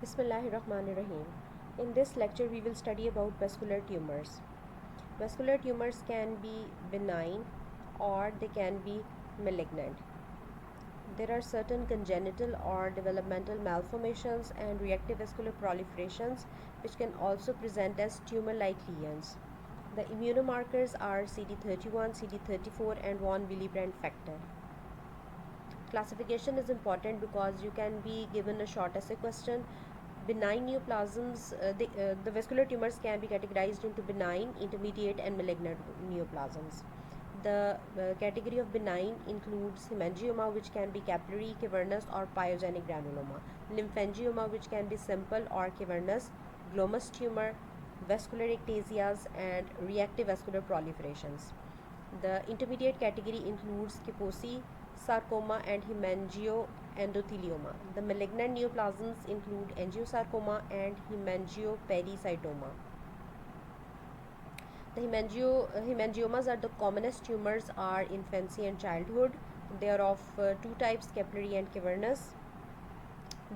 Bismillahirrahmanirrahim. In this lecture, we will study about vascular tumors. Vascular tumors can be benign or they can be malignant. There are certain congenital or developmental malformations and reactive vascular proliferations which can also present as tumor-like lesions. The immunomarkers are CD31, CD34 and von Willebrand factor. Classification is important because you can be given a short essay question. Benign neoplasms, the vascular tumors can be categorized into benign, intermediate and malignant neoplasms. The category of benign includes hemangioma, which can be capillary, cavernous or pyogenic granuloma, lymphangioma, which can be simple or cavernous, glomus tumor, vascular ectasias and reactive vascular proliferations. The intermediate category includes Kaposi, sarcoma and hemangioendothelioma. The malignant neoplasms include angiosarcoma and hemangiopericytoma. The hemangiomas are the commonest tumors are infancy and childhood. They are of two types, capillary and cavernous.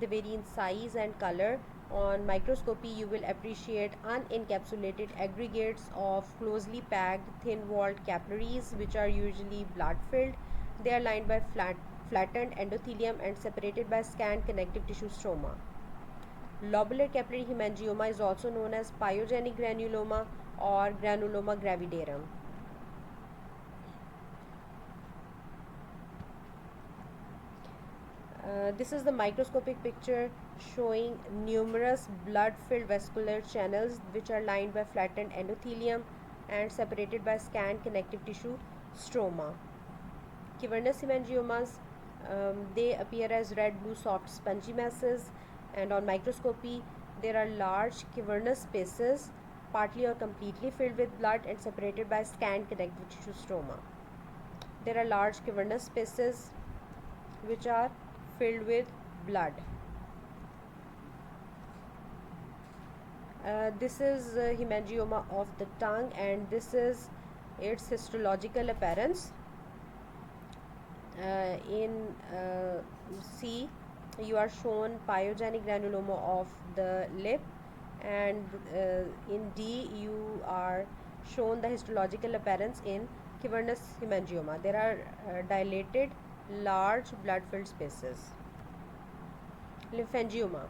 They vary in size and color. On microscopy, you will appreciate unencapsulated aggregates of closely packed, thin-walled capillaries, which are usually blood-filled. They are lined by flattened endothelium and separated by scant connective tissue stroma. Lobular capillary hemangioma is also known as pyogenic granuloma or granuloma gravidarum. This is the microscopic picture showing numerous blood-filled vascular channels which are lined by flattened endothelium and separated by scant connective tissue stroma. Cavernous hemangiomas, they appear as red, blue, soft, spongy masses, and on microscopy there are large cavernous spaces partly or completely filled with blood and separated by scant connective tissue stroma. There are large cavernous spaces which are filled with blood. This is hemangioma of the tongue and this is its histological appearance. In C, you are shown pyogenic granuloma of the lip, and in D, you are shown the histological appearance in cavernous hemangioma. There are dilated, large blood-filled spaces. Lymphangioma.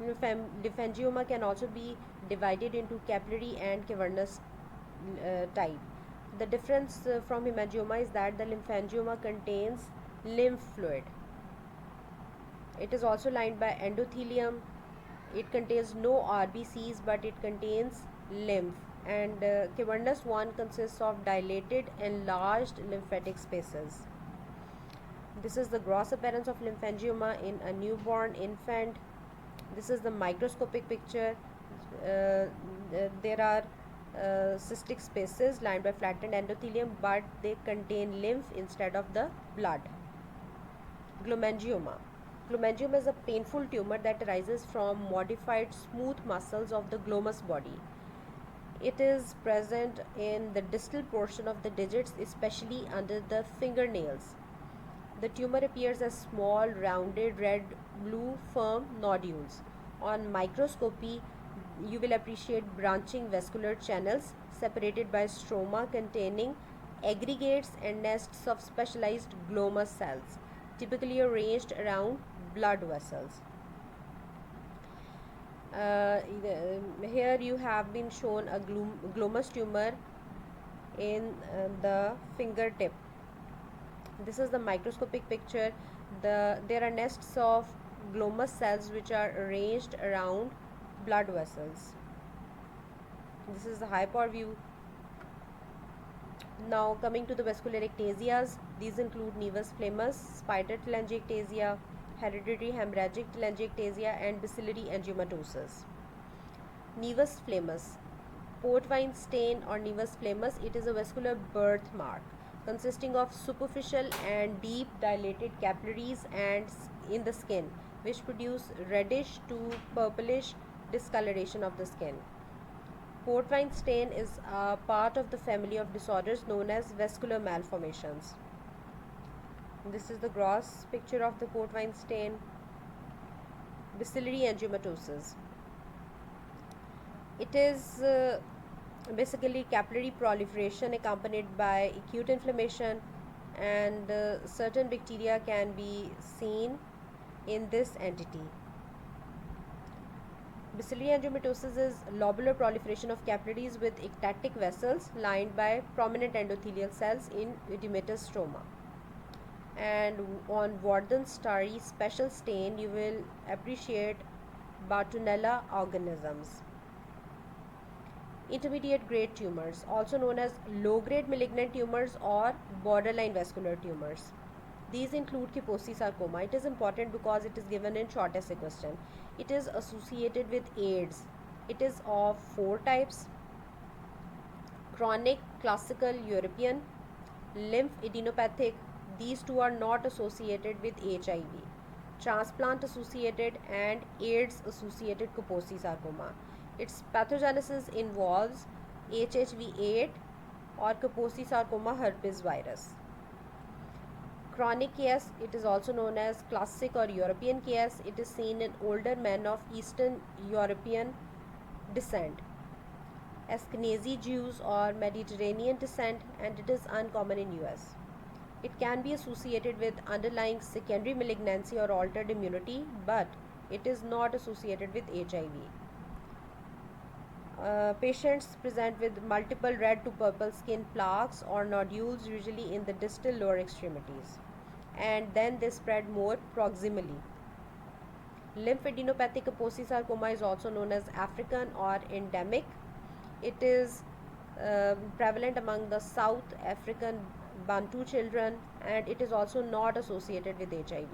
Lymphangioma can also be divided into capillary and cavernous type. The difference from hemangioma is that the lymphangioma contains lymph fluid. It is also lined by endothelium. It contains no RBCs but it contains lymph, and cavernous one consists of dilated enlarged lymphatic spaces. This is the gross appearance of lymphangioma in a newborn infant. This is the microscopic picture. There are cystic spaces lined by flattened endothelium, but they contain lymph instead of the blood. Glomangioma. Glomangioma is a painful tumor that arises from modified smooth muscles of the glomus body. It is present in the distal portion of the digits, especially under the fingernails. The tumor appears as small, rounded, red, blue, firm nodules. On microscopy, you will appreciate branching vascular channels separated by stroma containing aggregates and nests of specialized glomus cells, typically arranged around blood vessels. Here you have been shown a glomus tumor in the fingertip. This is the microscopic picture. There are nests of glomus cells which are arranged around blood vessels. This is the high power view. Now coming to the vascular ectasias, these include nevus flammeus, spider telangiectasia, hereditary hemorrhagic telangiectasia and bacillary angiomatosis. Nevus flammeus, port wine stain or nevus flammeus, it is a vascular birthmark consisting of superficial and deep dilated capillaries and in the skin which produce reddish to purplish discoloration of the skin. Port wine stain is a part of the family of disorders known as vascular malformations. This is the gross picture of the port wine stain. Bacillary angiomatosis. It is basically capillary proliferation accompanied by acute inflammation, and certain bacteria can be seen in this entity. Bacillary angiomatosis is lobular proliferation of capillaries with ectatic vessels lined by prominent endothelial cells in edematous stroma. And on Warden's starry special stain, you will appreciate Bartonella organisms. Intermediate grade tumors, also known as low grade malignant tumors or borderline vascular tumors. These include Kaposi sarcoma. It is important because it is given in short essay question. It is associated with AIDS. It is of four types: chronic, classical, European, lymphadenopathic. These two are not associated with HIV. Transplant associated and AIDS associated Kaposi sarcoma. Its pathogenesis involves HHV8 or Kaposi sarcoma herpes virus. Chronic KS, it is also known as classic or European KS. It is seen in older men of Eastern European descent, Ashkenazi Jews or Mediterranean descent, and it is uncommon in US. It can be associated with underlying secondary malignancy or altered immunity, but it is not associated with HIV. Patients present with multiple red to purple skin plaques or nodules, usually in the distal lower extremities, and then they spread more proximally. Lymphadenopathic Kaposi sarcoma is also known as African or endemic. It is prevalent among the South African Bantu children, and it is also not associated with HIV.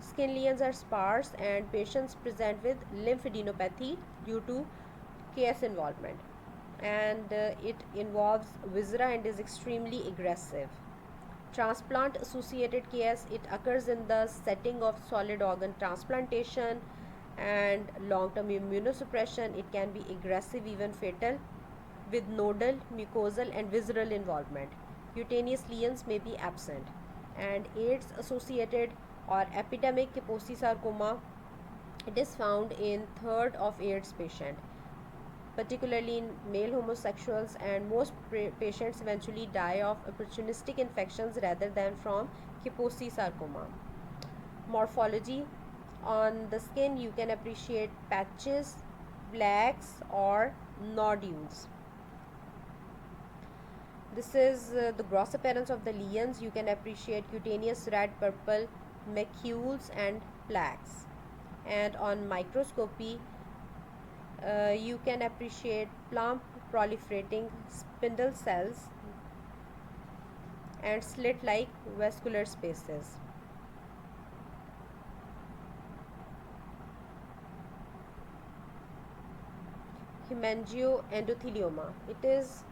Skin lesions are sparse and patients present with lymphadenopathy due to KS involvement, and it involves viscera and is extremely aggressive. Transplant associated KS, it occurs in the setting of solid organ transplantation and long term immunosuppression. It can be aggressive, even fatal, with nodal, mucosal, and visceral involvement. Cutaneous lesions may be absent. And AIDS associated or epidemic Kaposi sarcoma, it is found in third of AIDS patient, particularly in male homosexuals, and most patients eventually die of opportunistic infections rather than from Kaposi sarcoma. Morphology: on the skin you can appreciate patches, plaques, or nodules. This is the gross appearance of the lesions. You can appreciate cutaneous red, purple macules and plaques. And on microscopy, you can appreciate plump proliferating spindle cells and slit-like vascular spaces. Hemangioendothelioma. It is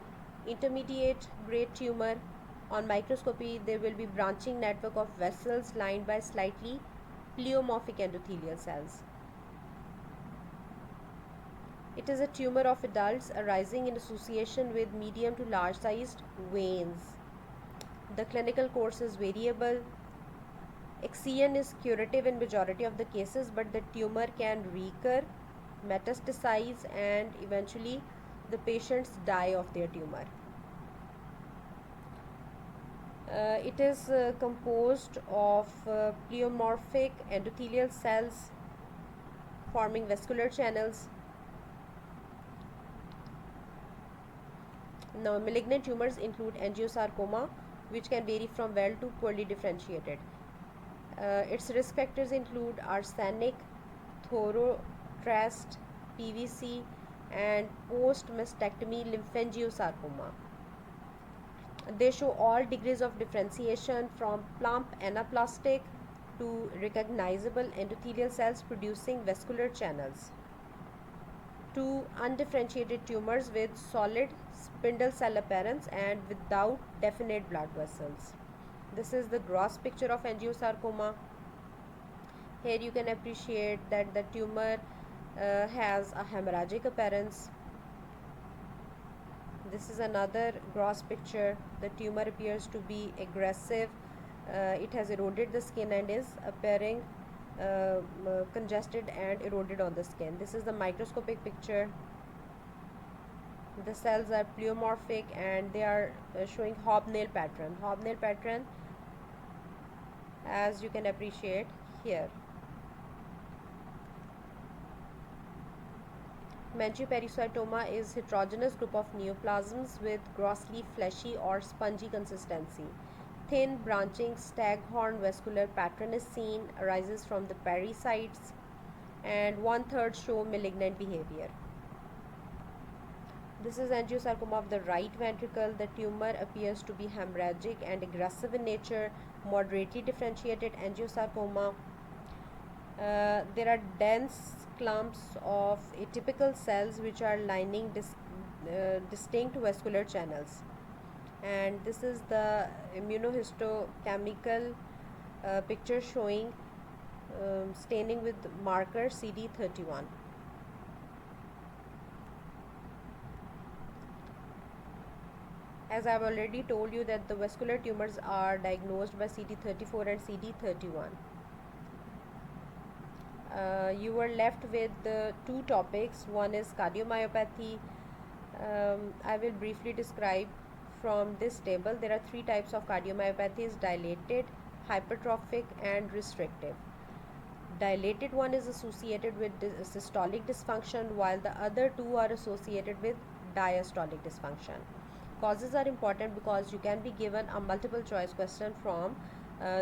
intermediate grade tumor. On microscopy, there will be branching network of vessels lined by slightly pleomorphic endothelial cells. It is a tumor of adults arising in association with medium to large sized veins. The clinical course is variable. Excision is curative in majority of the cases, but the tumor can recur, metastasize, and eventually the patients die of their tumor. It is composed of pleomorphic endothelial cells forming vascular channels. Now, malignant tumors include angiosarcoma, which can vary from well to poorly differentiated. Its risk factors include arsenic, thorotrest, PVC, and post-mastectomy lymphangiosarcoma. They show all degrees of differentiation from plump anaplastic to recognizable endothelial cells producing vascular channels, to undifferentiated tumors with solid spindle cell appearance and without definite blood vessels. This is the gross picture of angiosarcoma. Here you can appreciate that the tumor has a hemorrhagic appearance. This is another gross picture. The tumor appears to be aggressive. It has eroded the skin and is appearing congested and eroded on the skin. This is the microscopic picture. The cells are pleomorphic and they are showing hobnail pattern. Hobnail pattern, as you can appreciate here. Meningoperiocytoma is heterogeneous group of neoplasms with grossly fleshy or spongy consistency. Thin branching staghorn vascular pattern is seen, arises from the pericytes, and 1/3 show malignant behavior. This is angiosarcoma of the right ventricle. The tumor appears to be hemorrhagic and aggressive in nature, moderately differentiated angiosarcoma. There are dense clumps of atypical cells which are lining distinct vascular channels. And this is the immunohistochemical picture showing staining with marker CD31. As I've already told you that the vascular tumors are diagnosed by CD34 and CD31. You were left with two topics. One is cardiomyopathy. I will briefly describe from this table. There are three types of cardiomyopathies: dilated, hypertrophic, and restrictive. Dilated one is associated with systolic dysfunction, while the other two are associated with diastolic dysfunction. Causes are important because you can be given a multiple choice question from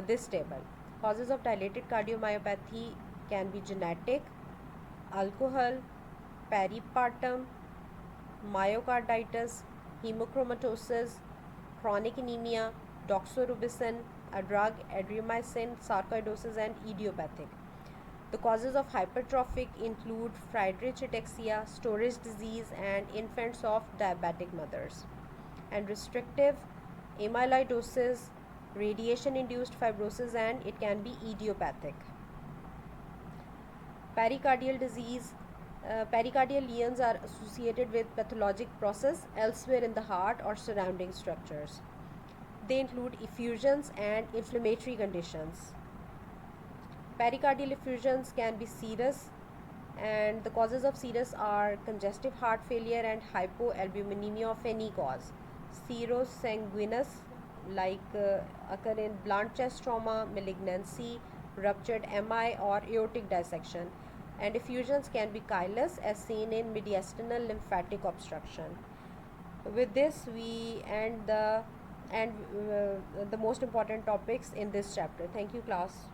this table. Causes of dilated cardiomyopathy can be genetic, alcohol, peripartum, myocarditis, hemochromatosis, chronic anemia, doxorubicin, a drug, adriamycin, sarcoidosis, and idiopathic. The causes of hypertrophic include Friedreich ataxia, storage disease, and infants of diabetic mothers. And restrictive, amyloidosis, radiation-induced fibrosis, and it can be idiopathic. Pericardial disease, pericardial lesions are associated with pathologic process elsewhere in the heart or surrounding structures. They include effusions and inflammatory conditions. Pericardial effusions can be serous, and the causes of serous are congestive heart failure and hypoalbuminemia of any cause. Serosanguinous, occur in blunt chest trauma, malignancy, ruptured MI, or aortic dissection. And effusions can be chylous, as seen in mediastinal lymphatic obstruction. With this, we end the most important topics in this chapter. Thank you, class.